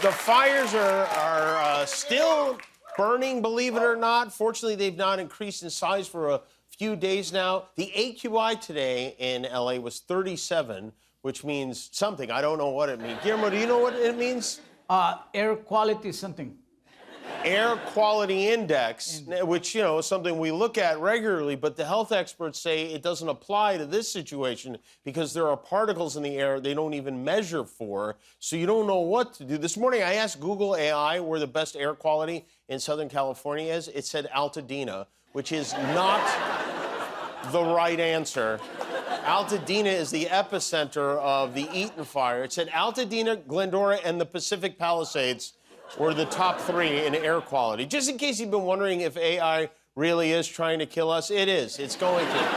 the fires are still burning, believe it or not. Fortunately, they've not increased in size for a few days now. The AQI today in LA was 37, which means something. I don't know what it means. Guillermo, do you know what it means? Air quality something. Air quality index, which, you know, is something we look at regularly, but the health experts say it doesn't apply to this situation because there are particles in the air they don't even measure for, so you don't know what to do. This morning, I asked Google AI where the best air quality in Southern California is. It said Altadena, which is not the right answer. Altadena is the epicenter of the Eaton fire. It said Altadena, Glendora, and the Pacific Palisades were the top 3 in air quality. Just in case you've been wondering if AI really is trying to kill us, it is. It's going to.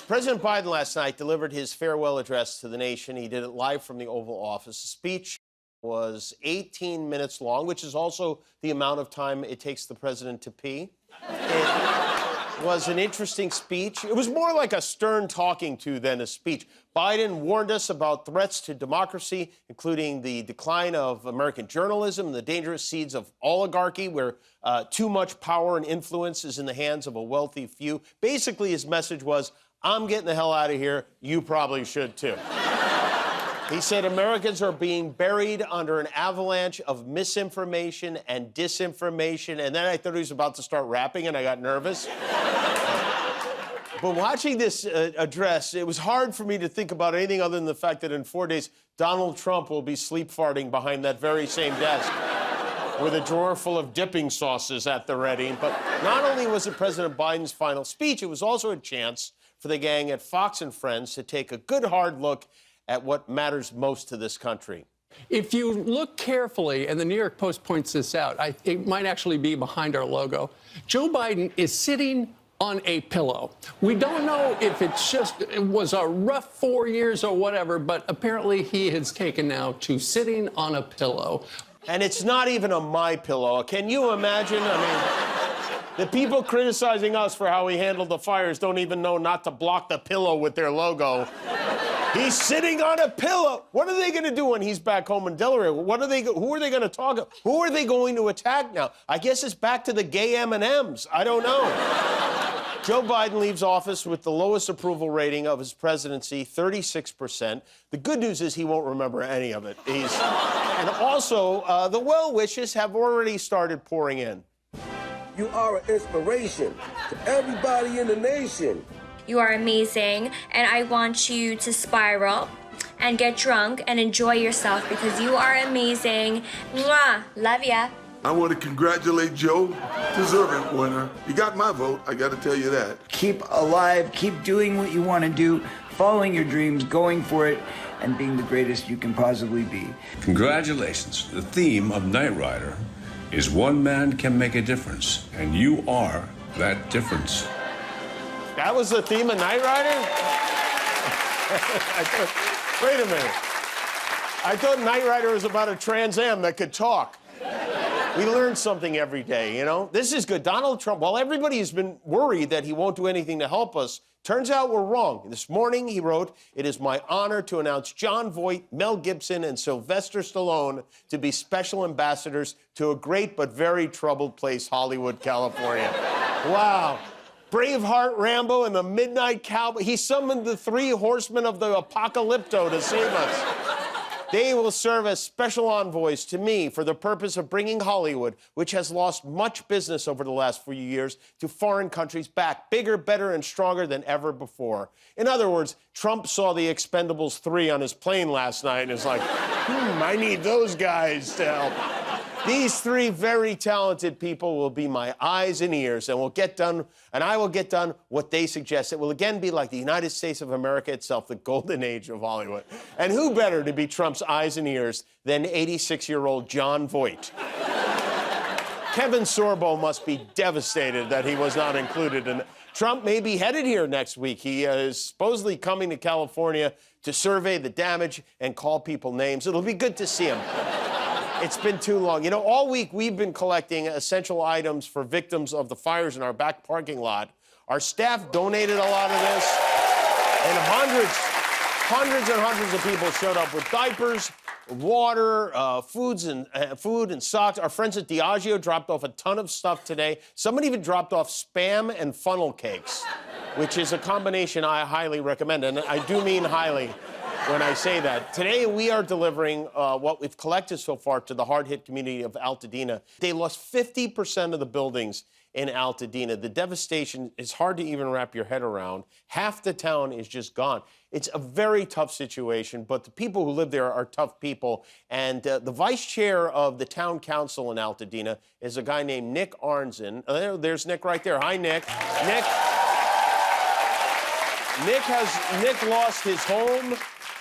President Biden last night delivered his farewell address to the nation. He did it live from the Oval Office. The speech was 18 minutes long, which is also the amount of time it takes the president to pee. It was an interesting speech. It was more like a stern talking to than a speech. Biden warned us about threats to democracy, including the decline of American journalism and the dangerous seeds of oligarchy, where too much power and influence is in the hands of a wealthy few. Basically, his message was, I'm getting the hell out of here. You probably should, too. He said Americans are being buried under an avalanche of misinformation and disinformation. And then I thought he was about to start rapping, and I got nervous. But watching this address, it was hard for me to think about anything other than the fact that in 4 days, Donald Trump will be sleep farting behind that very same desk with a drawer full of dipping sauces at the ready. But not only was it President Biden's final speech, it was also a chance for the gang at Fox and Friends to take a good hard look at what matters most to this country. If you look carefully, and the New York Post points this out, it might actually be behind our logo, Joe Biden is sitting on a pillow. We don't know if it was a rough 4 years or whatever, but apparently he has taken now to sitting on a pillow. And it's not even a My Pillow. Can you imagine? I mean, the people criticizing us for how we handled the fires don't even know not to block the pillow with their logo. He's sitting on a pillow. What are they going to do when he's back home in Delaware? Who are they going to talk to? Who are they going to attack now? I guess it's back to the gay M&Ms. I don't know. Joe Biden leaves office with the lowest approval rating of his presidency, 36%. The good news is he won't remember any of it. And also, the well wishes have already started pouring in. You are an inspiration to everybody in the nation. You are amazing, and I want you to spiral and get drunk and enjoy yourself because you are amazing. Mwah! Love ya. I want to congratulate Joe. Deserving winner. You got my vote, I got to tell you that. Keep alive, keep doing what you want to do, following your dreams, going for it, and being the greatest you can possibly be. Congratulations. The theme of Knight Rider is one man can make a difference, and you are that difference. That was the theme of Knight Rider? Wait a minute. I thought Knight Rider was about a Trans Am that could talk. We learn something every day, you know? This is good. Donald Trump, while everybody has been worried that he won't do anything to help us, turns out we're wrong. This morning, he wrote, "It is my honor to announce Jon Voight, Mel Gibson, and Sylvester Stallone to be special ambassadors to a great but very troubled place, Hollywood, California." Wow. Braveheart, Rambo, and the Midnight Cowboy. He summoned the 3 horsemen of the apocalypto to save us. They will serve as special envoys to me for the purpose of bringing Hollywood, which has lost much business over the last few years, to foreign countries back bigger, better, and stronger than ever before. In other words, Trump saw the Expendables 3 on his plane last night and is like, I need those guys to help. These 3 very talented people will be my eyes and ears, and I will get done what they suggest. It will again be like the United States of America itself, the golden age of Hollywood. And who better to be Trump's eyes and ears than 86-year-old Jon Voight? Kevin Sorbo must be devastated that he was not included in it. Trump may be headed here next week. He is supposedly coming to California to survey the damage and call people names. It'll be good to see him. It's been too long. You know, all week we've been collecting essential items for victims of the fires in our back parking lot. Our staff donated a lot of this, and hundreds and hundreds of people showed up with diapers, water, food and socks. Our friends at Diageo dropped off a ton of stuff today. Someone even dropped off Spam and funnel cakes, which is a combination I highly recommend, and I do mean highly when I say that. Today, we are delivering what we've collected so far to the hard-hit community of Altadena. They lost 50% of the buildings in Altadena. The devastation is hard to even wrap your head around. Half the town is just gone. It's a very tough situation, but the people who live there are tough people. And the vice chair of the town council in Altadena is a guy named Nick Arnzen. There's Nick right there. Hi, Nick. Nick lost his home.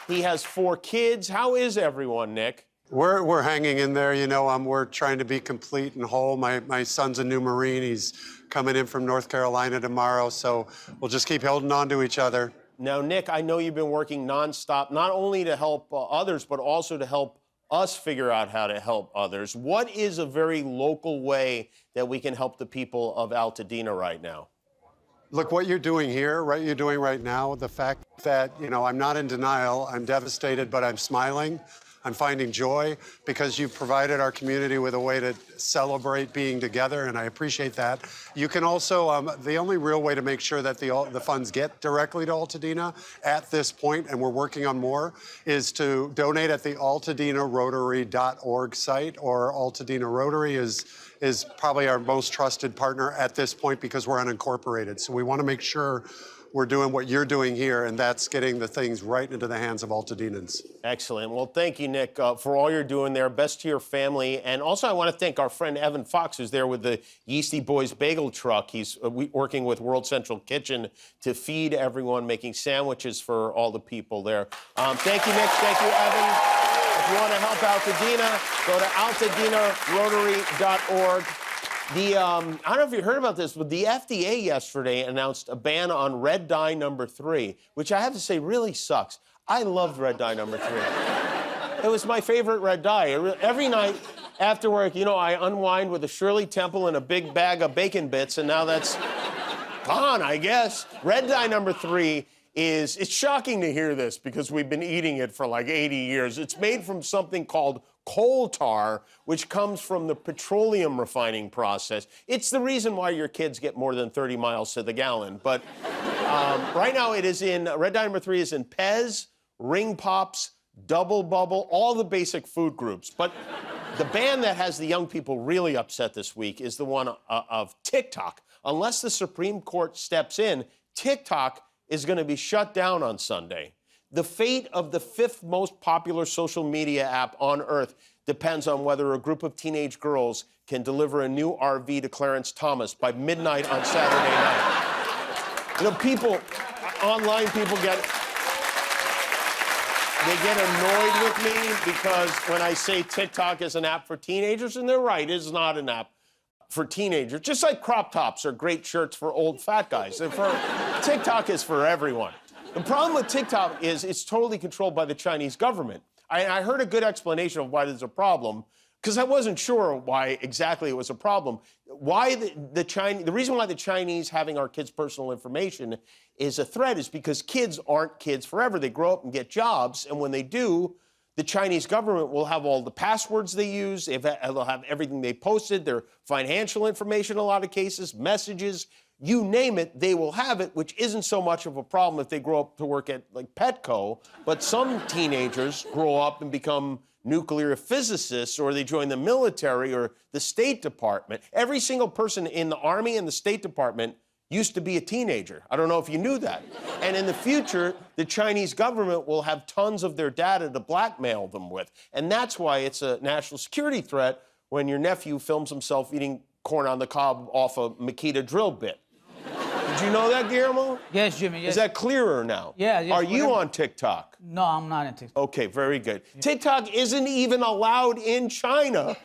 He has 4 kids. How is everyone, Nick? We're hanging in there, you know. We're trying to be complete and whole. My son's a new Marine. He's coming in from North Carolina tomorrow, so we'll just keep holding on to each other. Now, Nick, I know you've been working nonstop, not only to help others, but also to help us figure out how to help others. What is a very local way that we can help the people of Altadena right now? Look, what you're doing here, right, you're doing right now, the fact that, you know, I'm not in denial, I'm devastated, but I'm smiling. I'm finding joy because you've provided our community with a way to celebrate being together, and I appreciate that. You can also, the only real way to make sure that the funds get directly to Altadena at this point, and we're working on more, is to donate at the altadenarotary.org site, or Altadena Rotary is probably our most trusted partner at this point because we're unincorporated. So we want to make sure we're doing what you're doing here, and that's getting the things right into the hands of Altadenans. Excellent. Well, thank you, Nick, for all you're doing there. Best to your family. And also, I want to thank our friend Evan Fox, who's there with the Yeasty Boys Bagel Truck. He's working with World Central Kitchen to feed everyone, making sandwiches for all the people there. Thank you, Nick. Thank you, Evan. If you want to help Altadena, go to altadenarotary.org. I don't know if you heard about this, but the FDA yesterday announced a ban on red dye number 3, which I have to say really sucks. I loved red dye number 3. It was my favorite red dye. Every night after work, you know, I unwind with a Shirley Temple and a big bag of bacon bits, and now that's gone, I guess. Red dye number 3 it's shocking to hear this because we've been eating it for like 80 years. It's made from something called coal tar, which comes from the petroleum refining process. It's the reason why your kids get more than 30 miles to the gallon. But right now it is red dye number 3 is in Pez, Ring Pops, Double Bubble, all the basic food groups. But the ban that has the young people really upset this week is the one of TikTok. Unless the Supreme Court steps in, TikTok is going to be shut down on Sunday. The fate of the 5th most popular social media app on Earth depends on whether a group of teenage girls can deliver a new RV to Clarence Thomas by midnight on Saturday night. You know, online people get annoyed with me because when I say TikTok is an app for teenagers, and they're right, it is not an app for teenagers. Just like crop tops are great shirts for old fat guys. TikTok is for everyone. The problem with TikTok is it's totally controlled by the Chinese government. I heard a good explanation of why there's a problem, because I wasn't sure why exactly it was a problem. Why the reason why the Chinese having our kids' personal information is a threat is because kids aren't kids forever. They grow up and get jobs, and when they do, the Chinese government will have all the passwords they use. They'll have everything they posted, their financial information in a lot of cases, messages. You name it, they will have it, which isn't so much of a problem if they grow up to work at, like, Petco. But some teenagers grow up and become nuclear physicists, or they join the military or the State Department. Every single person in the Army and the State Department used to be a teenager. I don't know if you knew that. And in the future, the Chinese government will have tons of their data to blackmail them with. And that's why it's a national security threat when your nephew films himself eating corn on the cob off a Makita drill bit. Did you know that, Guillermo? Yes, Jimmy, yes. Is that clearer now? Yeah, yes. Are you on TikTok? No, I'm not on TikTok. Okay, very good. Yeah. TikTok isn't even allowed in China,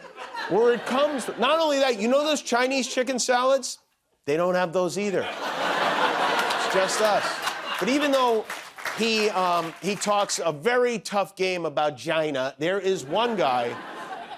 where it comes from. Not only that, you know those Chinese chicken salads? They don't have those either. It's just us. But even though he talks a very tough game about China, there is one guy